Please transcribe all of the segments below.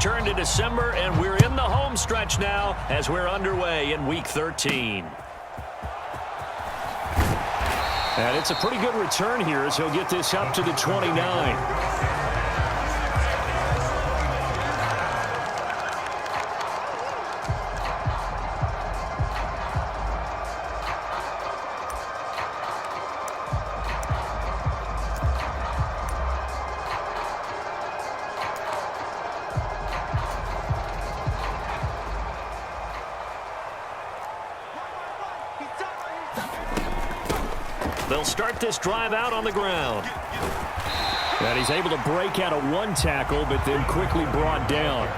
turn to December, and we're in the home stretch now as we're underway in Week 13. And it's a pretty good return here as he'll get this up to the 29. They'll start this drive out on the ground. And he's able to break out of one tackle, but then quickly brought down.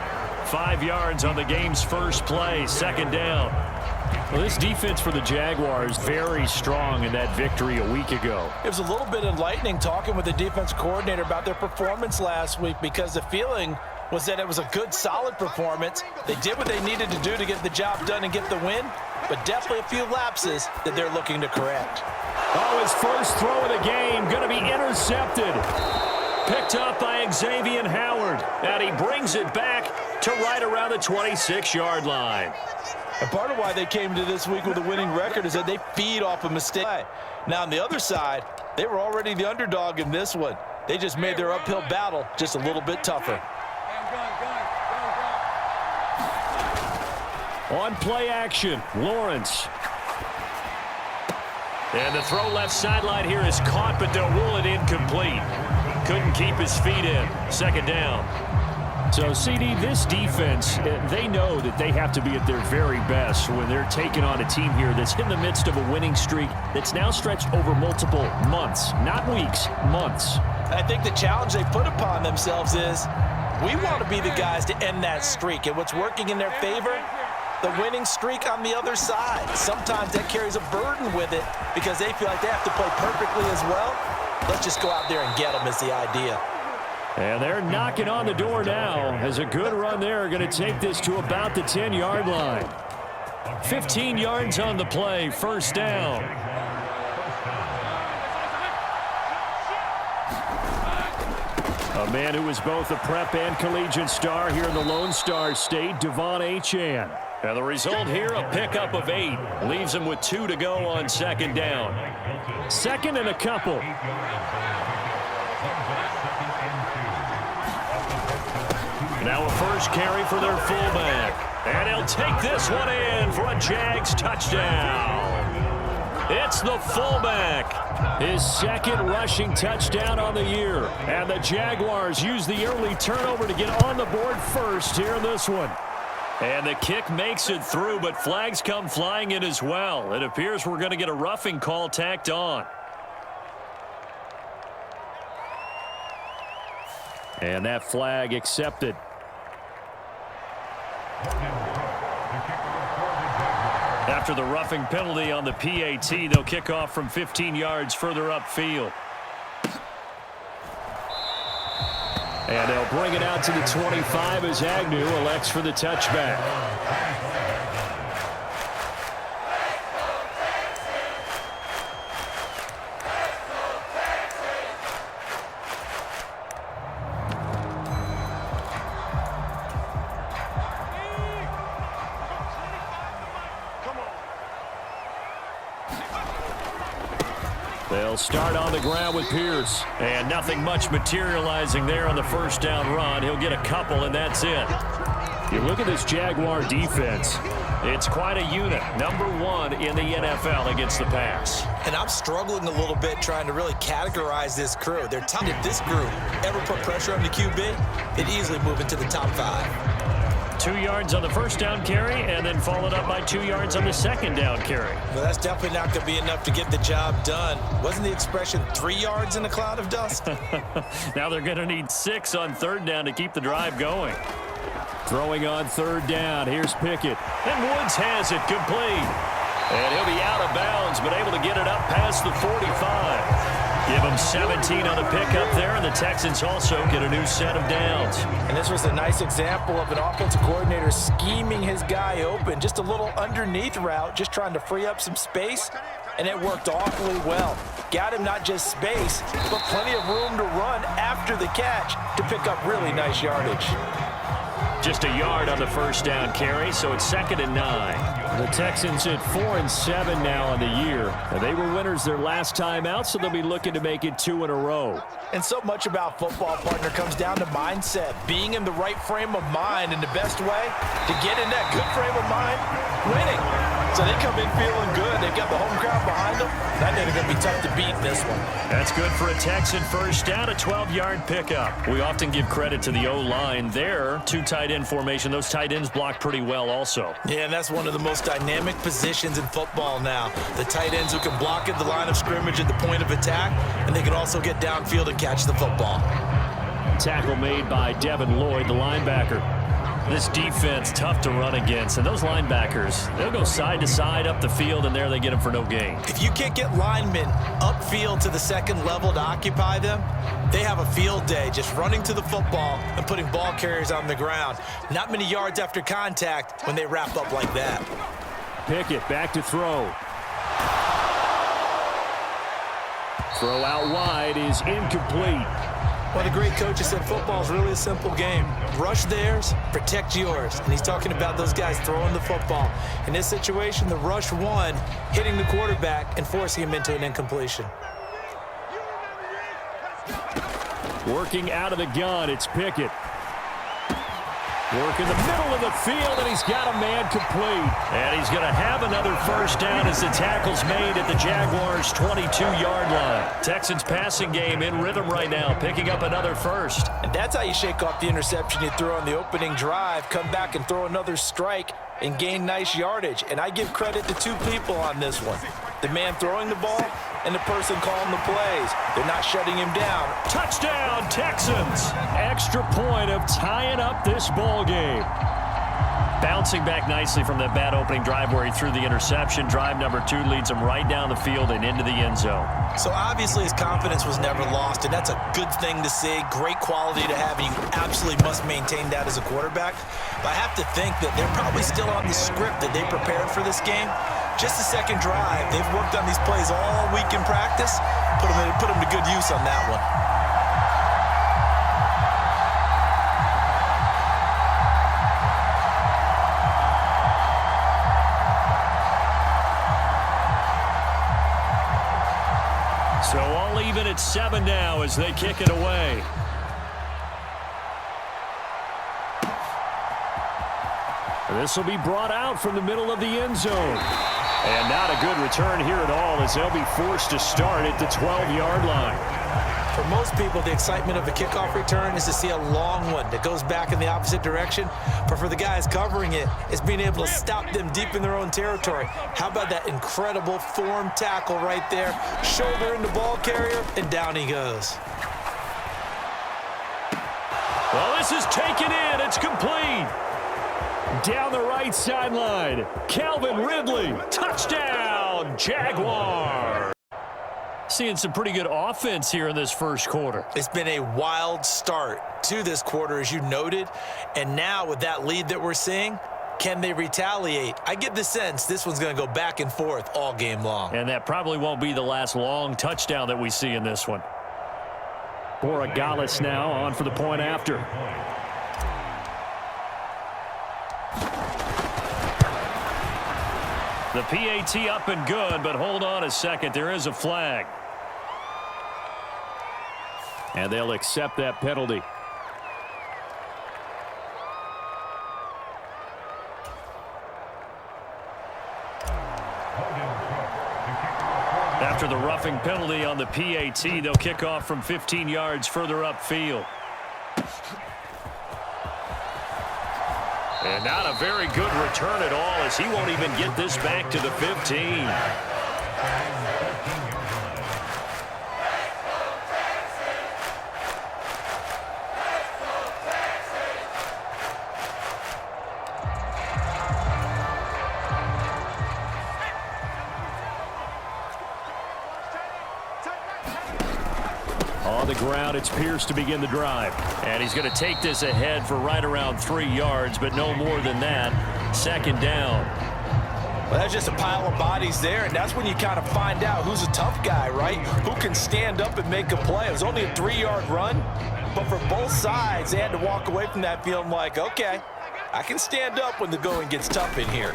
5 yards on the game's first play, second down. Well, this defense for the Jaguars very strong in that victory a week ago. It was a little bit enlightening talking with the defense coordinator about their performance last week because the feeling was that it was a good, solid performance. They did what they needed to do to get the job done and get the win, but definitely a few lapses that they're looking to correct. Oh, his first throw of the game going to be intercepted. Picked up by Xavier Howard. And he brings it back to right around the 26-yard line. And part of why they came to this week with a winning record is that they feed off a mistake. Now, on the other side, they were already the underdog in this one. They just made their uphill battle just a little bit tougher. On play action, Lawrence. And the throw left sideline here is caught, but they'll rule it incomplete. Couldn't keep his feet in. Second down. So, CD, this defense, they know that they have to be at their very best when they're taking on a team here that's in the midst of a winning streak that's now stretched over multiple months, not weeks, months. I think the challenge they put upon themselves is we want to be the guys to end that streak. And what's working in their favor? The winning streak on the other side. Sometimes that carries a burden with it because they feel like they have to play perfectly as well. Let's just go out there and get them is the idea. And they're knocking on the door now as a good run there going to take this to about the 10-yard line. 15 yards on the play, first down. A man who was both a prep and collegiate star here in the Lone Star State, Devon Achane. And the result here, a pickup of 8. Leaves him with 2 to go on second down. Second and a couple. Now a first carry for their fullback. And he'll take this one in for a Jags touchdown. It's the fullback. His second rushing touchdown on the year. And the Jaguars use the early turnover to get on the board first here in this one. And the kick makes it through, but flags come flying in as well. It appears we're going to get a roughing call tacked on. And that flag accepted. After the roughing penalty on the PAT, they'll kick off from 15 yards further upfield. And they'll bring it out to the 25 as Agnew elects for the touchback. They'll start on the ground with Pierce. And nothing much materializing there on the first down run. He'll get a couple, and that's it. You look at this Jaguar defense. It's quite a unit. Number 1 in the NFL against the pass. And I'm struggling a little bit trying to really categorize this crew. They're telling if this group ever put pressure on the QB, they'd easily move into the top 5. 2 yards on the first down carry, and then followed up by 2 yards on the second down carry. Well, that's definitely not going to be enough to get the job done. Wasn't the expression 3 yards in a cloud of dust? Now they're going to need 6 on third down to keep the drive going. Throwing on third down. Here's Pickett. And Woods has it complete. And he'll be out of bounds, but able to get it up past the 45. Give him 17 on the pickup there, and the Texans also get a new set of downs. And this was a nice example of an offensive coordinator scheming his guy open. Just a little underneath route, just trying to free up some space, and it worked awfully well. Got him not just space, but plenty of room to run after the catch to pick up really nice yardage. Just a yard on the first down carry, so it's 2nd and 9. The Texans at 4-7 now on the year. And they were winners their last time out, so they'll be looking to make it 2 in a row. And so much about football, partner, comes down to mindset. Being in the right frame of mind, and the best way to get in that good frame of mind, winning. So they come in feeling good. They've got the home crowd behind them. That they're going to be tough to beat in this one. That's good for a Texan first down, a 12-yard pickup. We often give credit to the O-line there. 2 tight end formation. Those tight ends block pretty well also. Yeah, and that's one of the most dynamic positions in football now. The tight ends who can block at the line of scrimmage at the point of attack, and they can also get downfield and catch the football. Tackle made by Devin Lloyd, the linebacker. This defense tough to run against, and those linebackers, they'll go side to side up the field, and there they get them for no gain. If you can't get linemen upfield to the second level to occupy them, they have a field day just running to the football and putting ball carriers on the ground. Not many yards after contact when they wrap up like that. Pickett back to throw. Throw out wide is incomplete. One of the great coaches said football is really a simple game. Rush theirs, protect yours. And he's talking about those guys throwing the football. In this situation, the rush won, hitting the quarterback and forcing him into an incompletion. Working out of the gun, it's Pickett. Work in the middle of the field, and he's got a man complete. And he's going to have another first down as the tackle's made at the Jaguars' 22-yard line. Texans passing game in rhythm right now, picking up another first. And that's how you shake off the interception you threw on the opening drive, come back and throw another strike and gain nice yardage. And I give credit to 2 people on this one. The man throwing the ball and the person calling the plays. They're not shutting him down. Touchdown, Texans! Extra point of tying up this ball game. Bouncing back nicely from that bad opening drive where he threw the interception. Drive number 2 leads him right down the field and into the end zone. So obviously his confidence was never lost, and that's a good thing to see. Great quality to have, and you absolutely must maintain that as a quarterback. But I have to think that they're probably still on the script that they prepared for this game. Just the second drive. They've worked on these plays all week in practice. Put them to good use on that one. So all even at 7 now as they kick it away. This will be brought out from the middle of the end zone. And not a good return here at all as they'll be forced to start at the 12-yard line. For most people, the excitement of a kickoff return is to see a long one that goes back in the opposite direction. But for the guys covering it, it's being able to stop them deep in their own territory. How about that incredible form tackle right there? Shoulder in the ball carrier, and down he goes. Well, this is taken in. It's complete. Down the right sideline, Calvin Ridley, touchdown, Jaguars. Seeing some pretty good offense here in this first quarter. It's been a wild start to this quarter, as you noted. And now with that lead that we're seeing, can they retaliate? I get the sense this one's going to go back and forth all game long. And that probably won't be the last long touchdown that we see in this one. Borregales now on for the point after. The PAT up and good, but hold on a second. There is a flag. And they'll accept that penalty. After the roughing penalty on the PAT, they'll kick off from 15 yards further upfield. And not a very good return at all as he won't even get this back to the 15. On the ground, it's Pierce to begin the drive. And he's going to take this ahead for right around 3 yards, but no more than that. Second down. Well, that's just a pile of bodies there, and that's when you kind of find out who's a tough guy, right? Who can stand up and make a play. It was only a 3-yard run, but for both sides, they had to walk away from that feeling like, okay, I can stand up when the going gets tough in here.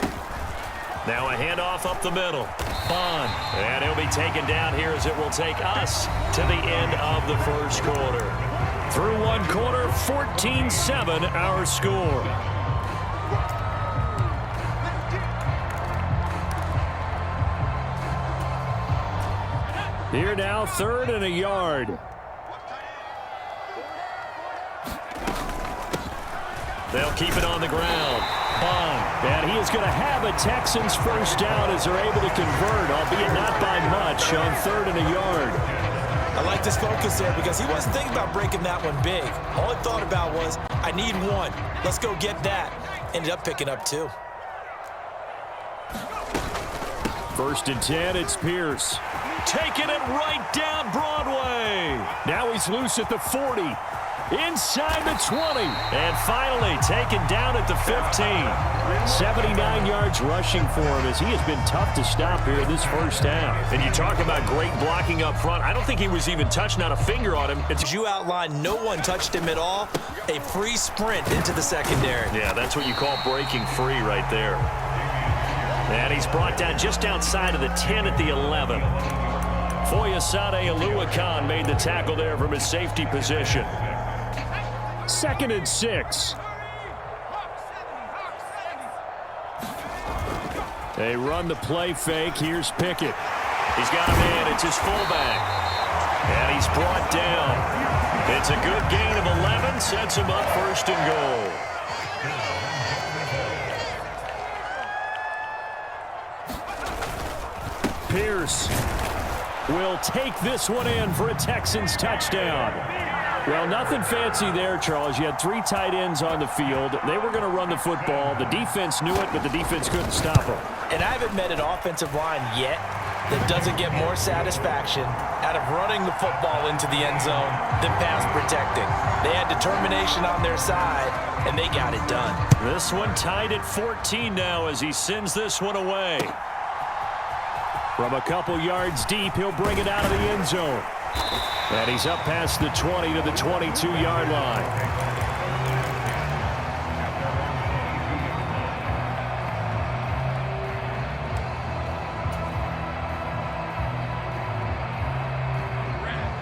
Now a handoff up the middle. Bond. And he'll be taken down here as it will take us to the end of the first quarter. Through one quarter, 14-7 our score. Here now, 3rd and a yard. They'll keep it on the ground. Bond. And he is going to have a Texans first down as they're able to convert, albeit not by much, on 3rd and a yard. I like this focus there because he wasn't thinking about breaking that one big. All he thought about was, I need one. Let's go get that. Ended up picking up 2. 1st and 10, it's Pierce. Taking it right down Broadway. Now he's loose at the 40. Inside the 20. And finally taken down at the 15. 79 yards rushing for him as he has been tough to stop here this first half. And you talk about great blocking up front. I don't think he was even touched, not a finger on him. As you outlined, no one touched him at all. A free sprint into the secondary. Yeah, that's what you call breaking free right there. And he's brought down just outside of the 10 at the 11. Foyesade Oluwakan made the tackle there from his safety position. 2nd and 6. They run the play fake. Here's Pickett. He's got a man. It's his fullback. And he's brought down. It's a good gain of 11. Sets him up 1st and goal. Pierce will take this one in for a Texans touchdown. Well, nothing fancy there, Charles. You had 3 tight ends on the field. They were going to run the football. The defense knew it, but the defense couldn't stop them. And I haven't met an offensive line yet that doesn't get more satisfaction out of running the football into the end zone than pass protecting. They had determination on their side, and they got it done. This one tied at 14 now as he sends this one away. From a couple yards deep, he'll bring it out of the end zone. And he's up past the 20 to the 22-yard line.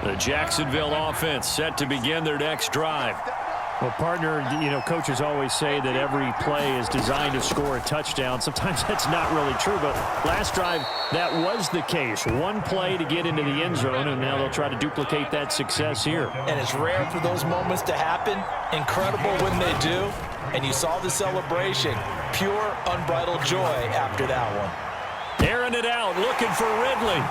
The Jacksonville offense set to begin their next drive. Well, partner, coaches always say that every play is designed to score a touchdown. Sometimes that's not really true, but last drive, that was the case. One play to get into the end zone, and now they'll try to duplicate that success here. And it's rare for those moments to happen. Incredible when they do. And you saw the celebration. Pure, unbridled joy after that one. Airing it out, looking for Ridley.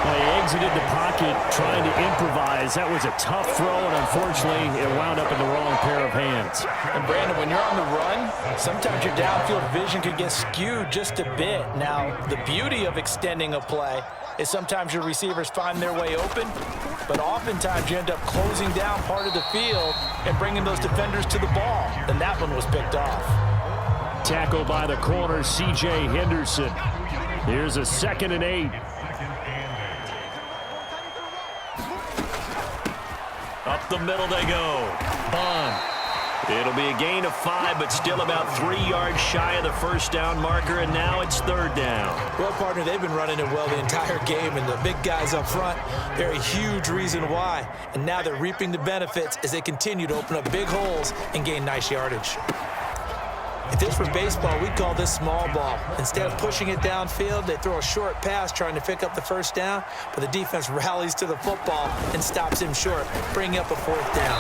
Well, he exited the pocket trying to improvise. That was a tough throw, and unfortunately, it wound up in the wrong pair of hands. And, Brandon, when you're on the run, sometimes your downfield vision can get skewed just a bit. Now, the beauty of extending a play is sometimes your receivers find their way open, but oftentimes you end up closing down part of the field and bringing those defenders to the ball. And that one was picked off. Tackled by the corner, C.J. Henderson. Here's a 2nd and 8. Up the middle they go. Bond. It'll be a gain of 5, but still about 3 yards shy of the first down marker, and now it's 3rd down. Well, partner, they've been running it well the entire game, and the big guys up front, they're a huge reason why. And now they're reaping the benefits as they continue to open up big holes and gain nice yardage. If this were baseball, we'd call this small ball. Instead of pushing it downfield, they throw a short pass trying to pick up the first down, but the defense rallies to the football and stops him short, bringing up a 4th down.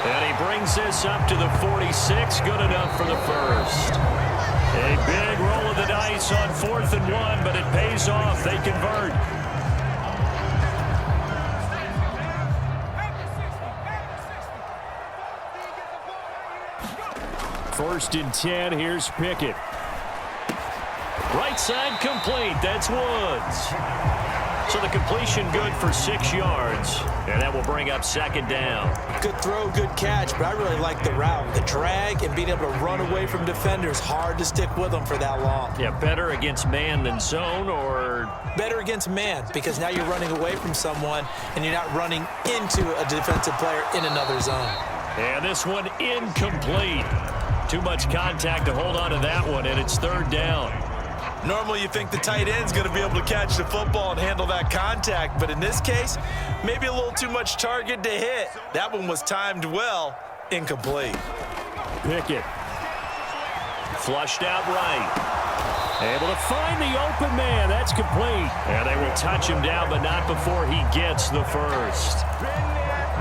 And he brings this up to the 46, good enough for the first. A big roll of the dice on 4th and 1, but it pays off. They convert. First and 10, here's Pickett. Right outside, complete. That's Woods. So the completion good for 6 yards, and that will bring up second down. Good throw, good catch, but I really like the route. The drag and being able to run away from defenders, hard to stick with them for that long. Yeah, better against man than zone, or? Better against man, because now you're running away from someone and you're not running into a defensive player in another zone. And this one incomplete. Too much contact to hold on to that one, and it's third down. Normally you think the tight end's going to be able to catch the football and handle that contact, but in this case, maybe a little too much target to hit. That one was timed well, incomplete. Pickett. Flushed out right. Able to find the open man. That's complete. And they will touch him down, but not before he gets the first.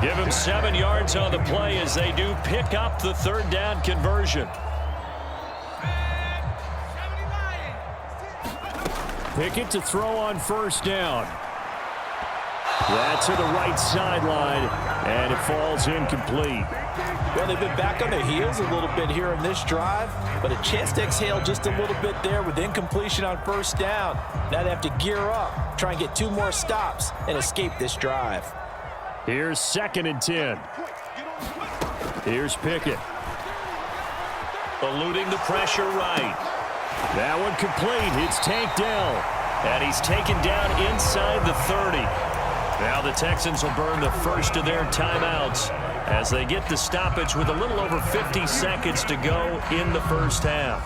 Give him 7 yards on the play as they do pick up the third down conversion. Pickett to throw on first down. That's to the right sideline, and it falls incomplete. Well, they've been back on their heels a little bit here in this drive, but a chance to exhale just a little bit there with incompletion on first down. Now they have to gear up, try and get 2 more stops, and escape this drive. Here's 2nd and 10. Here's Pickett. Eluding the pressure right. That one complete. It's Tank Dell. And he's taken down inside the 30. Now the Texans will burn the first of their timeouts as they get the stoppage with a little over 50 seconds to go in the first half.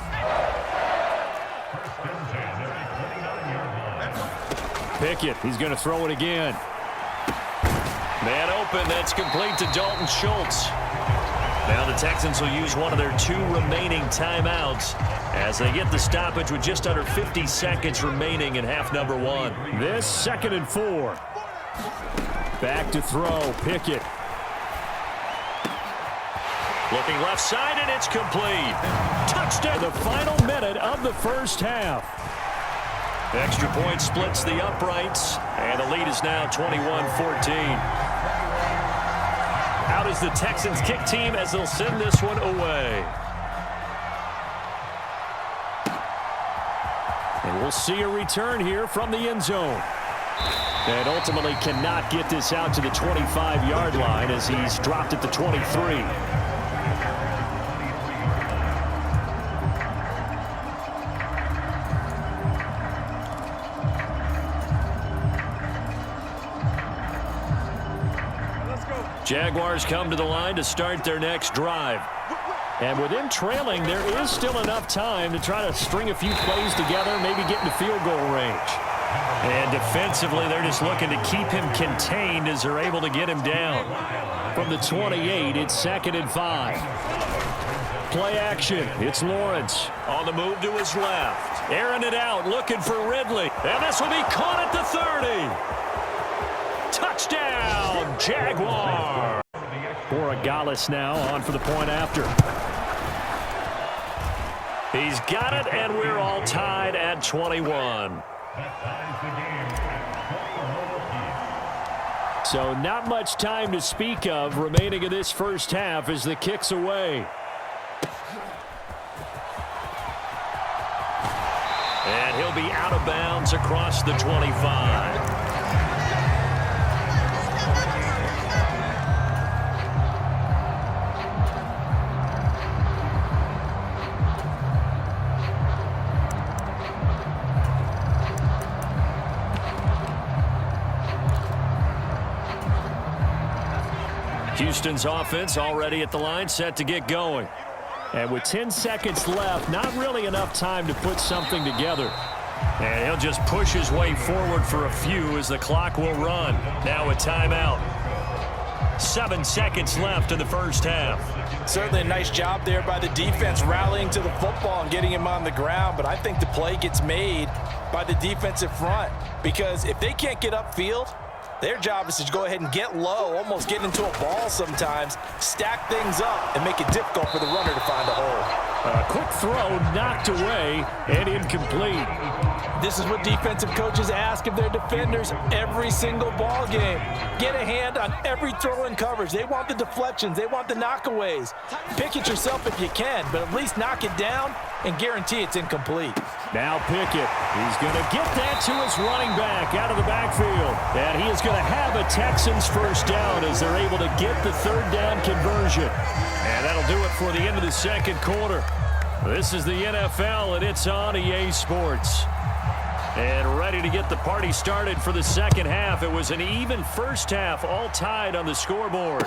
Pickett, he's going to throw it again. Man open, that's complete to Dalton Schultz. Now the Texans will use one of their 2 remaining timeouts as they get the stoppage with just under 50 seconds remaining in half number 1. This 2nd and 4. Back to throw, Pickett. Looking left side, and it's complete. Touchdown. The final minute of the first half. Extra point splits the uprights, and the lead is now 21-14. Out is the Texans kick team as they'll send this one away. And we'll see a return here from the end zone. And ultimately cannot get this out to the 25-yard line as he's dropped at the 23. Jaguars come to the line to start their next drive. And with them trailing, there is still enough time to try to string a few plays together, maybe get into field goal range. And defensively, they're just looking to keep him contained as they're able to get him down. From the 28, it's 2nd and 5. Play action. It's Lawrence on the move to his left. Airing it out, looking for Ridley. And this will be caught at the 30. Touchdown, Jaguar. Borregales now on for the point after. He's got it, and we're all tied at 21. So not much time to speak of remaining in this first half as the kick's away. And he'll be out of bounds across the 25. Houston's offense already at the line, set to get going. And with 10 seconds left, not really enough time to put something together. And he'll just push his way forward for a few as the clock will run. Now a timeout. 7 seconds left in the first half. Certainly a nice job there by the defense rallying to the football and getting him on the ground, but I think the play gets made by the defensive front because if they can't get upfield, their job is to go ahead and get low, almost get into a ball sometimes, stack things up, and make it difficult for the runner to find a hole. A quick throw knocked away and incomplete. This is what defensive coaches ask of their defenders every single ball game. Get a hand on every throw in coverage. They want the deflections. They want the knockaways. Pick it yourself if you can, but at least knock it down and guarantee it's incomplete. Now Pickett. He's going to get that to his running back out of the backfield. And he is going to have a Texans first down as they're able to get the third down conversion. And that'll do it for the end of the second quarter. This is the NFL, and it's on EA Sports. And ready to get the party started for the second half. It was an even first half, all tied on the scoreboard.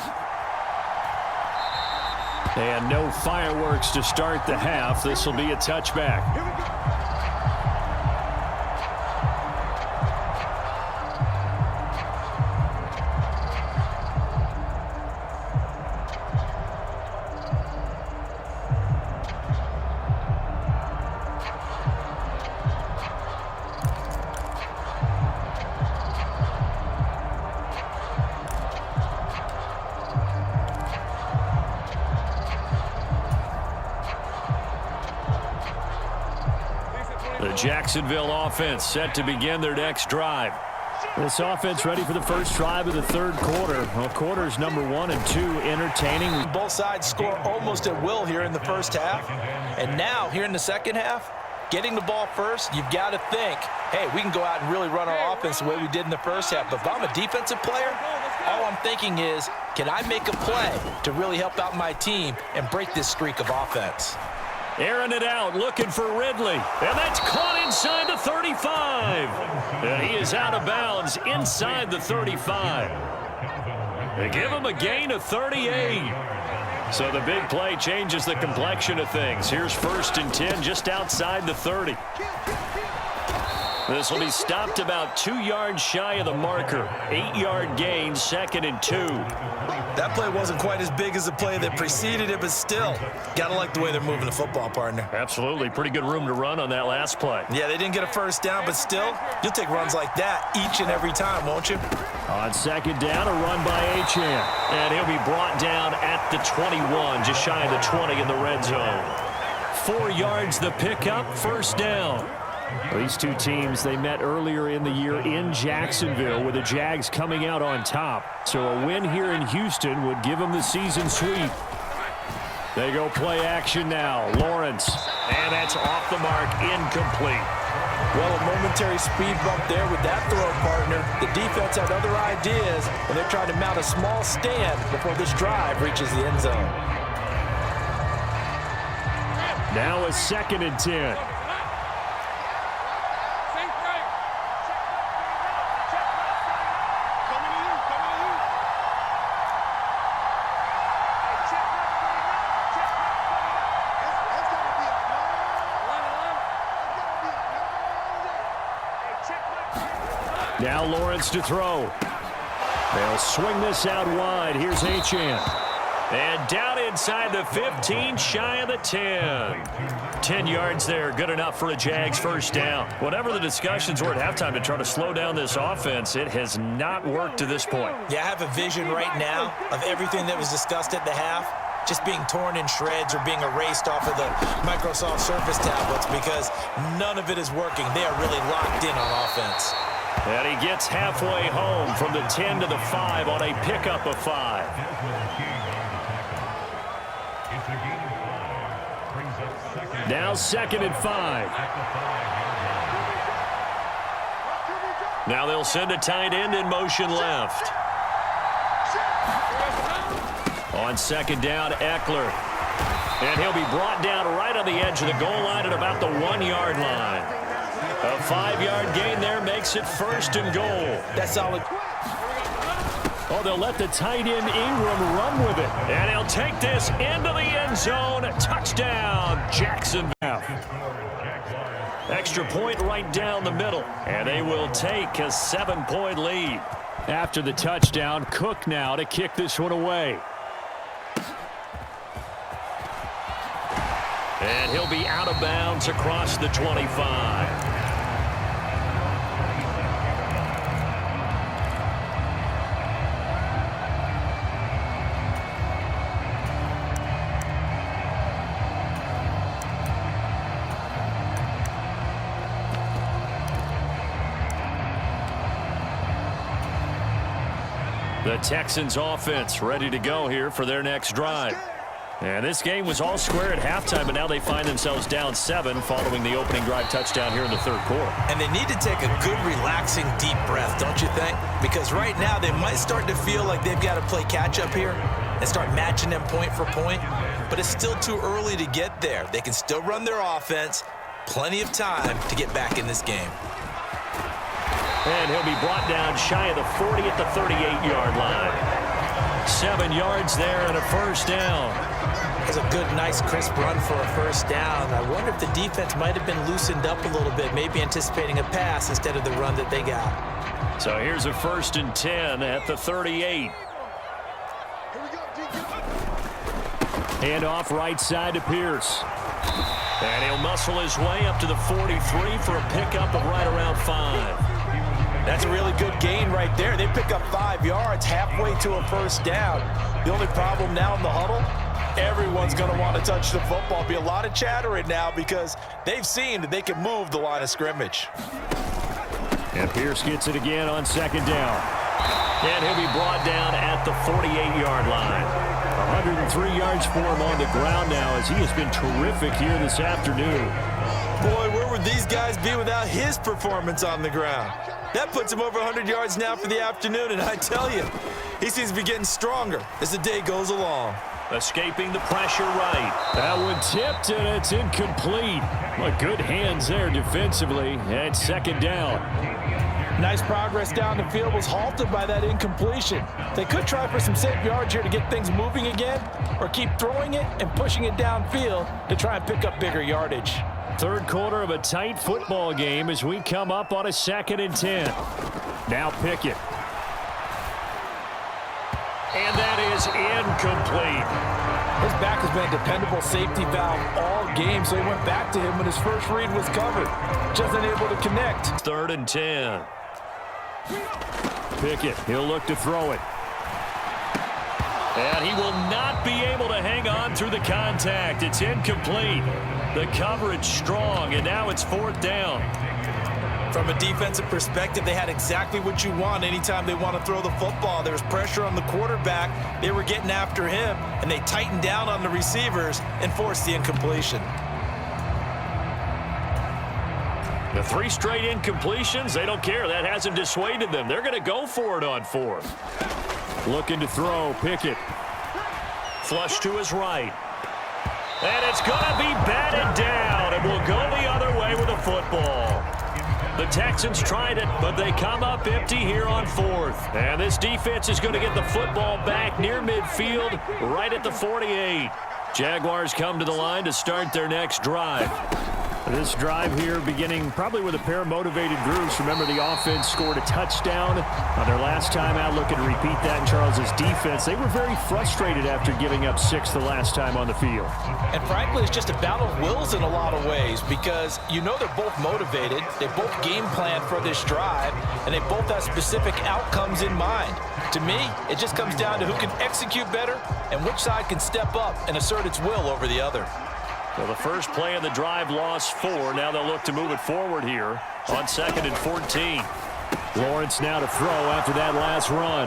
And no fireworks to start the half. This will be a touchback. Here we go. The Jacksonville offense set to begin their next drive. This offense ready for the first drive of the third quarter. Well, quarters number 1 and 2 entertaining. Both sides score almost at will here in the first half. And now, here in the second half, getting the ball first, you've got to think, hey, we can go out and really run our offense the way we did in the first half. But if I'm a defensive player, all I'm thinking is, can I make a play to really help out my team and break this streak of offense? Airing it out, looking for Ridley. And that's caught inside the 35. And he is out of bounds inside the 35. They give him a gain of 38. So the big play changes the complexion of things. Here's 1st and 10 just outside the 30. This will be stopped about 2 yards shy of the marker. 8-yard gain, 2nd and 2. That play wasn't quite as big as the play that preceded it, but still, got to like the way they're moving the football, partner. Absolutely. Pretty good room to run on that last play. Yeah, they didn't get a first down, but still, you'll take runs like that each and every time, won't you? On 2nd down, a run by Achane. And he'll be brought down at the 21, just shy of the 20 in the red zone. 4 yards the pickup, 1st down. These two teams, they met earlier in the year in Jacksonville with the Jags coming out on top. So a win here in Houston would give them the season sweep. They go play action now. Lawrence. And that's off the mark, incomplete. Well, a momentary speed bump there with that throw, partner. The defense had other ideas, and they're trying to mount a small stand before this drive reaches the end zone. Now a 2nd and 10. Now Lawrence to throw. They'll swing this out wide. Here's Achane. And down inside the 15, shy of the 10. 10 yards there, good enough for a Jags first down. Whatever the discussions were at halftime to try to slow down this offense, it has not worked to this point. Yeah, I have a vision right now of everything that was discussed at the half just being torn in shreds or being erased off of the Microsoft Surface tablets because none of it is working. They are really locked in on offense. And he gets halfway home from the 10 to the 5 on a pickup of 5. Now 2nd and 5. Now they'll send a tight end in motion left. On 2nd down, Eckler. And he'll be brought down right on the edge of the goal line at about the 1-yard line. A 5-yard gain there makes it 1st and goal. That's solid. Oh, they'll let the tight end Ingram run with it. And he'll take this into the end zone. Touchdown, Jacksonville. Extra point right down the middle. And they will take a 7-point lead. After the touchdown, Cook now to kick this one away. And he'll be out of bounds across the 25. The Texans offense ready to go here for their next drive. And this game was all square at halftime, but now they find themselves down 7 following the opening drive touchdown here in the third quarter. And they need to take a good, relaxing, deep breath, don't you think? Because right now they might start to feel like they've got to play catch-up here and start matching them point for point. But it's still too early to get there. They can still run their offense. Plenty of time to get back in this game. And he'll be brought down shy of the 40 at the 38-yard line. 7 yards there and a first down. It's a good, nice, crisp run for a first down. I wonder if the defense might have been loosened up a little bit, maybe anticipating a pass instead of the run that they got. So here's a 1st and 10 at the 38. Hand off right side to Pierce. And he'll muscle his way up to the 43 for a pickup of right around 5. That's a really good gain right there. They pick up 5 yards halfway to a first down. The only problem now in the huddle, everyone's going to want to touch the football. Be a lot of chattering now because they've seen that they can move the line of scrimmage. And Pierce gets it again on 2nd down. And he'll be brought down at the 48-yard line. 103 yards for him on the ground now as he has been terrific here this afternoon. Boy, where would these guys be without his performance on the ground? That puts him over 100 yards now for the afternoon, and I tell you, he seems to be getting stronger as the day goes along. Escaping the pressure right. That one tipped, and it's incomplete. Well, good hands there defensively, and 2nd down. Nice progress down the field was halted by that incompletion. They could try for some safe yards here to get things moving again, or keep throwing it and pushing it downfield to try and pick up bigger yardage. Third quarter of a tight football game as we come up on a 2nd and 10. Now Pickett. And that is incomplete. His back has been a dependable safety valve all game, so he went back to him when his first read was covered. Just unable to connect. 3rd and 10. Pickett, he'll look to throw it. And he will not be able to hang on through the contact. It's incomplete. The coverage strong, and now it's 4th down. From a defensive perspective, they had exactly what you want anytime they want to throw the football. There was pressure on the quarterback. They were getting after him, and they tightened down on the receivers and forced the incompletion. The 3 straight incompletions, they don't care. That hasn't dissuaded them. They're going to go for it on 4th. Looking to throw, Pickett. Flush to his right. And it's going to be batted down, and will go the other way with the football. The Texans tried it, but they come up empty here on 4th. And this defense is going to get the football back near midfield, right at the 48. Jaguars come to the line to start their next drive. This drive here beginning probably with a pair of motivated groups. Remember, the offense scored a touchdown on their last time out. Looking to repeat that in Charles's defense. They were very frustrated after giving up 6 the last time on the field. And frankly, it's just a battle of wills in a lot of ways because you know they're both motivated. They both game plan for this drive, and they both have specific outcomes in mind. To me, it just comes down to who can execute better and which side can step up and assert its will over the other. Well, the first play of the drive lost 4. Now they'll look to move it forward here on 2nd and 14. Lawrence now to throw after that last run.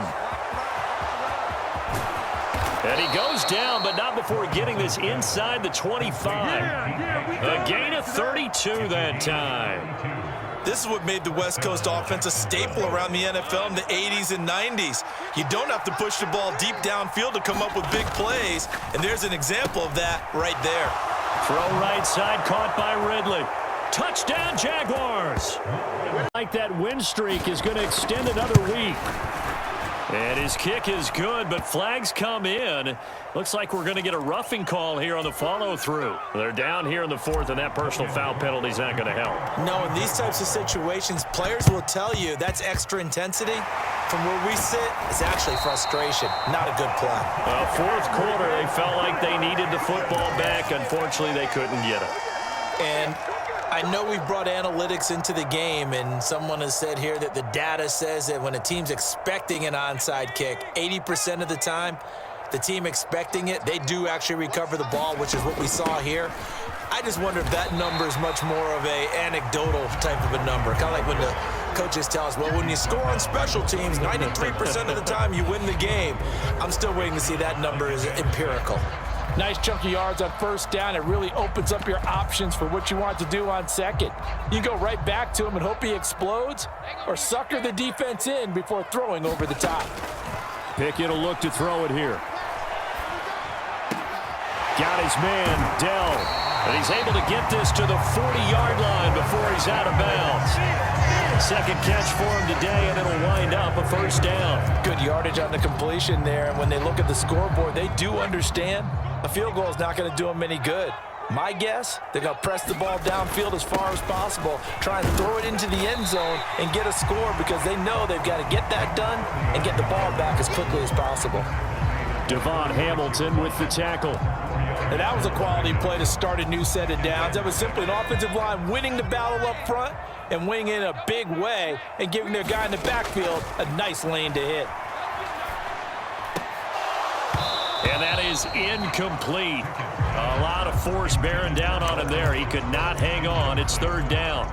And he goes down, but not before getting this inside the 25. A gain of 32 that time. This is what made the West Coast offense a staple around the NFL in the 80s and 90s. You don't have to push the ball deep downfield to come up with big plays, and there's an example of that right there. Throw right side, caught by Ridley. Touchdown, Jaguars. Like that win streak is going to extend another week. And his kick is good, but flags come in. Looks like we're going to get a roughing call here on the follow-through. They're down here in the 4th, and that personal foul penalty is not going to help. No, in these types of situations, players will tell you that's extra intensity. From where we sit, it's actually frustration, not a good play. 4th quarter, they felt like they needed the football back. Unfortunately, they couldn't get it. And I know we've brought analytics into the game, and someone has said here that the data says that when a team's expecting an onside kick, 80% of the time, the team expecting it, they do actually recover the ball, which is what we saw here. I just wonder if that number is much more of a anecdotal type of a number. Kind of like when the coaches tell us, well, when you score on special teams, 93% of the time you win the game. I'm still waiting to see that number is empirical. Nice chunk of yards on first down. It really opens up your options for what you want to do on second. You go right back to him and hope he explodes, or sucker the defense in before throwing over the top. Pickett will look to throw it here. Got his man, Dell. And he's able to get this to the 40-yard line before he's out of bounds. Second catch for him today, and it'll wind up a first down. Good yardage on the completion there, and when they look at the scoreboard, they do understand a field goal is not going to do them any good. My guess, they're going to press the ball downfield as far as possible, try and throw it into the end zone and get a score because they know they've got to get that done and get the ball back as quickly as possible. Devon Hamilton with the tackle. And that was a quality play to start a new set of downs. That was simply an offensive line winning the battle up front and winning in a big way and giving their guy in the backfield a nice lane to hit. And that is incomplete. A lot of force bearing down on him there. He could not hang on. It's third down.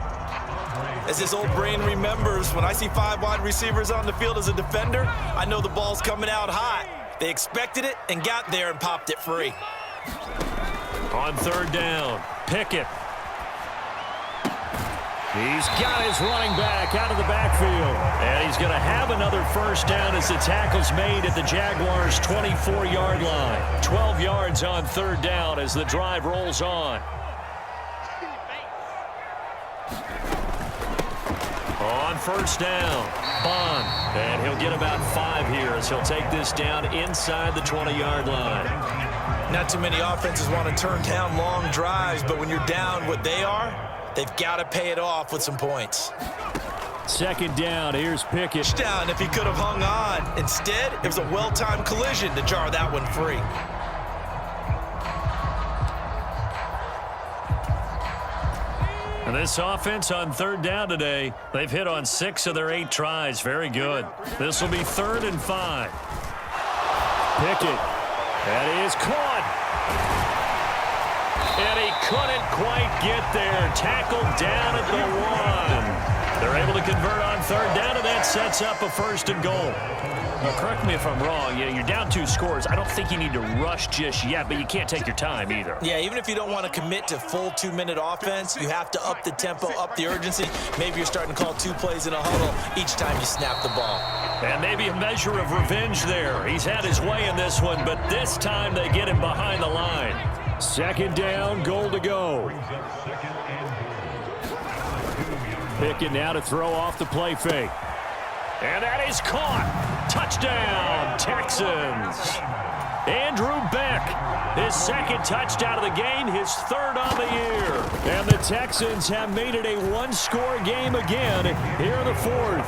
As his old brain remembers, when I see 5 wide receivers on the field as a defender, I know the ball's coming out hot. They expected it and got there and popped it free. On third down, Pickett. He's got his running back out of the backfield. And he's going to have another first down as the tackle's made at the Jaguars' 24-yard line. 12 yards on third down as the drive rolls on. On first down, Bond. And he'll get about 5 here as he'll take this down inside the 20-yard line. Not too many offenses want to turn down long drives, but when you're down what they are, they've got to pay it off with some points. Second down, here's Pickett. Down if he could have hung on. Instead, it was a well-timed collision to jar that one free. And this offense on third down today, they've hit on 6 of their 8 tries. Very good. This will be 3rd and 5. Pickett. That is caught. And he couldn't quite get there. Tackled down at the 1. They're able to convert on third down, and that sets up a 1st and goal. Now, correct me if I'm wrong. You're down 2 scores. I don't think you need to rush just yet, but you can't take your time either. Yeah, even if you don't want to commit to full 2-minute offense, you have to up the tempo, up the urgency. Maybe you're starting to call 2 plays in a huddle each time you snap the ball. And maybe a measure of revenge there. He's had his way in this one, but this time they get him behind the line. Second down, goal to go. Pickett now to throw off the play fake. And that is caught. Touchdown, Texans. Andrew Beck, his 2nd touchdown of the game, his 3rd on the year. And the Texans have made it a 1-score game again here in the 4th.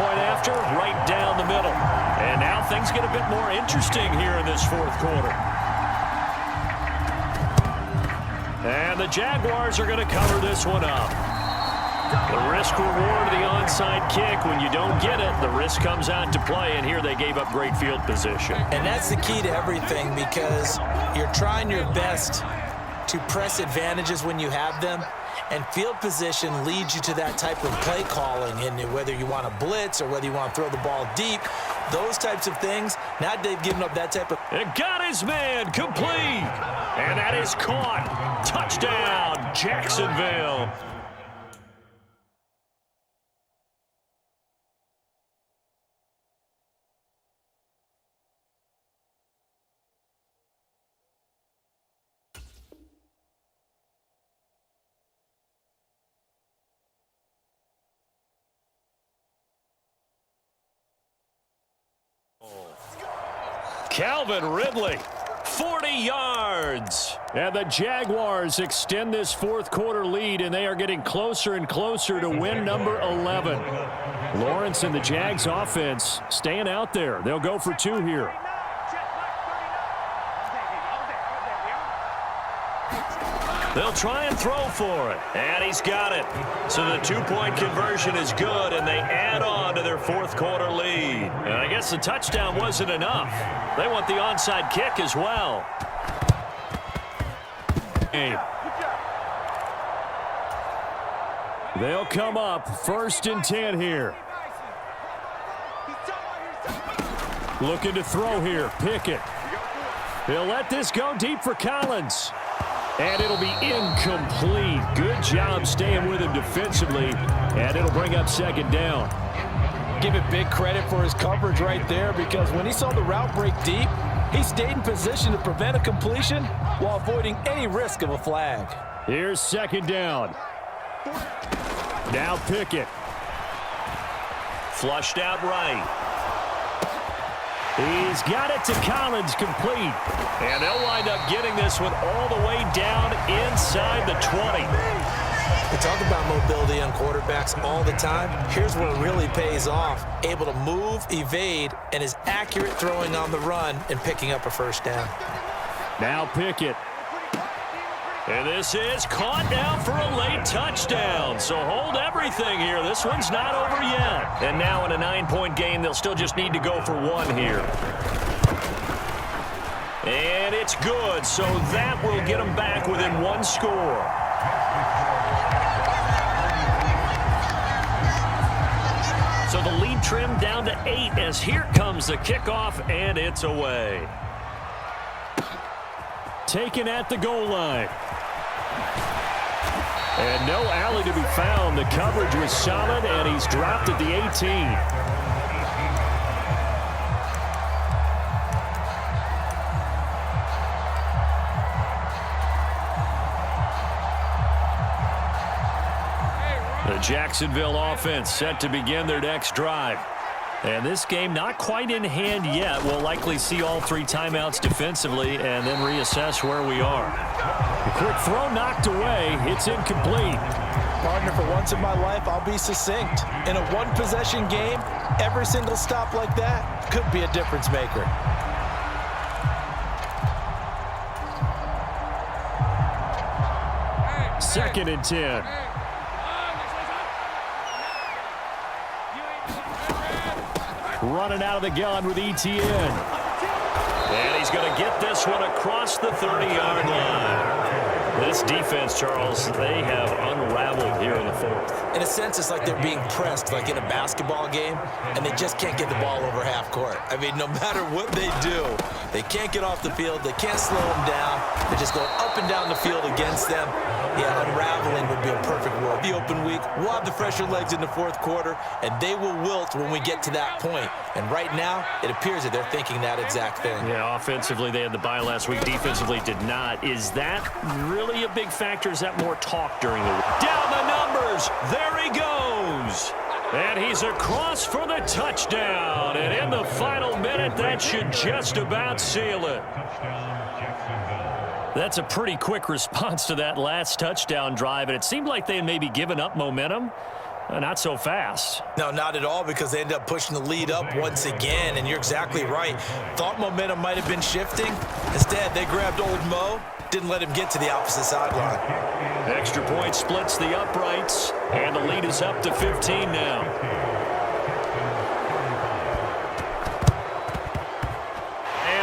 Point after, right down the middle. And now things get a bit more interesting here in this 4th quarter. And the Jaguars are going to cover this one up. The risk-reward of the onside kick, when you don't get it, the risk comes out to play, and here they gave up great field position. And that's the key to everything, because you're trying your best to press advantages when you have them, and field position leads you to that type of play calling, and whether you want to blitz or whether you want to throw the ball deep, those types of things. Now they've given up that type of... It got his man, complete, and that is caught. Touchdown, Jacksonville. Calvin Ridley, 40 yards. And the Jaguars extend this 4th quarter lead, and they are getting closer and closer to win number 11. Lawrence and the Jags offense staying out there. They'll go for 2 here. They'll try and throw for it, and he's got it. So the 2-point conversion is good, and they add on to their 4th quarter lead. And I guess the touchdown wasn't enough. They want the onside kick as well. They'll come up 1st and 10 here. Looking to throw here, Pickett. He'll let this go deep for Collins. And it'll be incomplete. Good job staying with him defensively. And it'll bring up second down. Give it big credit for his coverage right there, because when he saw the route break deep, he stayed in position to prevent a completion while avoiding any risk of a flag. Here's second down. Now Pickett. Flushed out right. He's got it to Collins, complete. And they'll wind up getting this one all the way down inside the 20. We talk about mobility on quarterbacks all the time. Here's where it really pays off. Able to move, evade, and is accurate throwing on the run and picking up a first down. Now Pickett. And this is caught now for a late touchdown. So hold everything here. This one's not over yet. And now in a 9-point game, they'll still just need to go for one here. And it's good. So that will get them back within one score. So the lead trimmed down to 8 as here comes the kickoff, and it's away. Taken at the goal line. And no alley to be found. The coverage was solid, and he's dropped at the 18. The Jacksonville offense set to begin their next drive. And this game not quite in hand yet. We'll likely see all 3 timeouts defensively and then reassess where we are. A quick throw knocked away. It's incomplete. Partner, for once in my life, I'll be succinct. In a one-possession game, every single stop like that could be a difference maker. Second and 10. Running out of the gun with ETN. And he's going to get this one across the 30-yard line. This defense, Charles, they have unraveled here in the fourth. In a sense, it's like they're being pressed, like in a basketball game, and they just can't get the ball over half court. I mean, no matter what they do, they can't get off the field. They can't slow them down. They're just going up and down the field against them. Yeah, unraveling would be a perfect word. The open week, we'll have the fresher legs in the fourth quarter, and they will wilt when we get to that point. And right now, it appears that they're thinking that exact thing. Yeah, offensively, they had the bye last week. Defensively, did not. Is that really a big factor? Is that more talk during the week? Down the numbers. There he goes. And he's across for the touchdown. And in the final minute, that should just about seal it. That's a pretty quick response to that last touchdown drive, and it seemed like they had maybe given up momentum. Not so fast. No, not at all, because they ended up pushing the lead up once again, and you're exactly right. Thought momentum might have been shifting. Instead, they grabbed old Mo, didn't let him get to the opposite sideline. Extra point splits the uprights, and the lead is up to 15 now.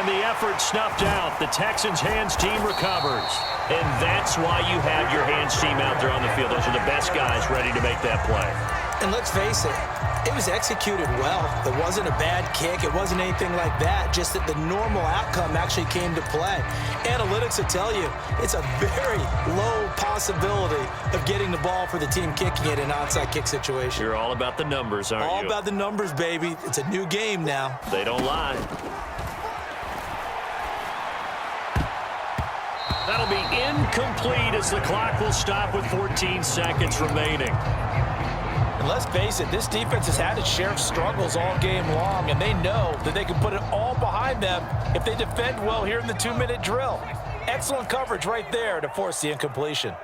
The effort snuffed out. The Texans' hands team recovers. And that's why you have your hands team out there on the field. Those are the best guys ready to make that play. And let's face it, it was executed well. It wasn't a bad kick. It wasn't anything like that. Just that the normal outcome actually came to play. Analytics will tell you it's a very low possibility of getting the ball for the team kicking it in an onside kick situation. You're all about the numbers, aren't you? All about the numbers, baby. It's a new game now. They don't lie. That'll be incomplete as the clock will stop with 14 seconds remaining. And let's face it, this defense has had its share of struggles all game long, and they know that they can put it all behind them if they defend well here in the 2-minute drill. Excellent coverage right there to force the incompletion.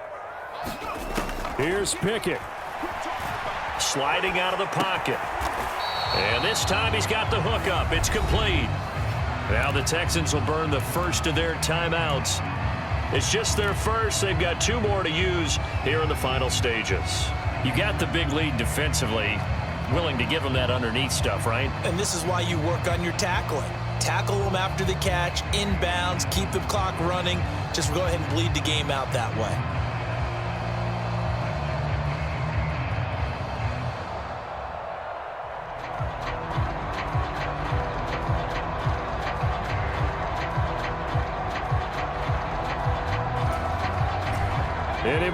Here's Pickett. Sliding out of the pocket. And this time he's got the hook up. It's complete. Now the Texans will burn the first of their timeouts. It's just their first. They've got 2 more to use here in the final stages. You got the big lead defensively. Willing to give them that underneath stuff, right? And this is why you work on your tackling. Tackle them after the catch, inbounds, keep the clock running. Just go ahead and bleed the game out that way.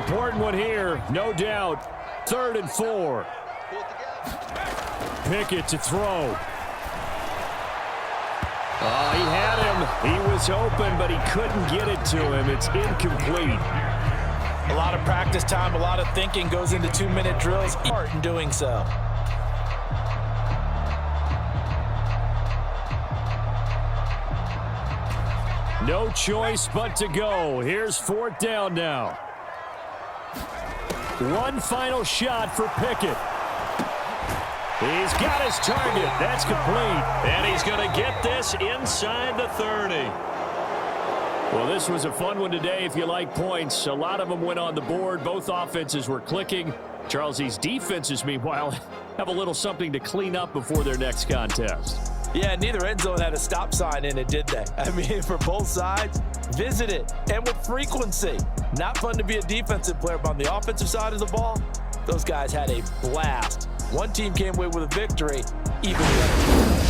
important one here, no doubt. 3rd and 4. Pickett to throw. Oh, he had him. He was open, but he couldn't get it to him. It's incomplete. A lot of practice time, a lot of thinking goes into 2-minute drills. Smart in doing so. No choice but to go. Here's 4th down now. One final shot for Pickett. He's got his target. That's complete. And he's going to get this inside the 30. Well, this was a fun one today if you like points. A lot of them went on the board. Both offenses were clicking. Charles, these defenses, meanwhile, have a little something to clean up before their next contest. Yeah, neither end zone had a stop sign in it, did they? I mean, for both sides, visit it, and with frequency. Not fun to be a defensive player, but on the offensive side of the ball, those guys had a blast. One team came away with a victory, even better.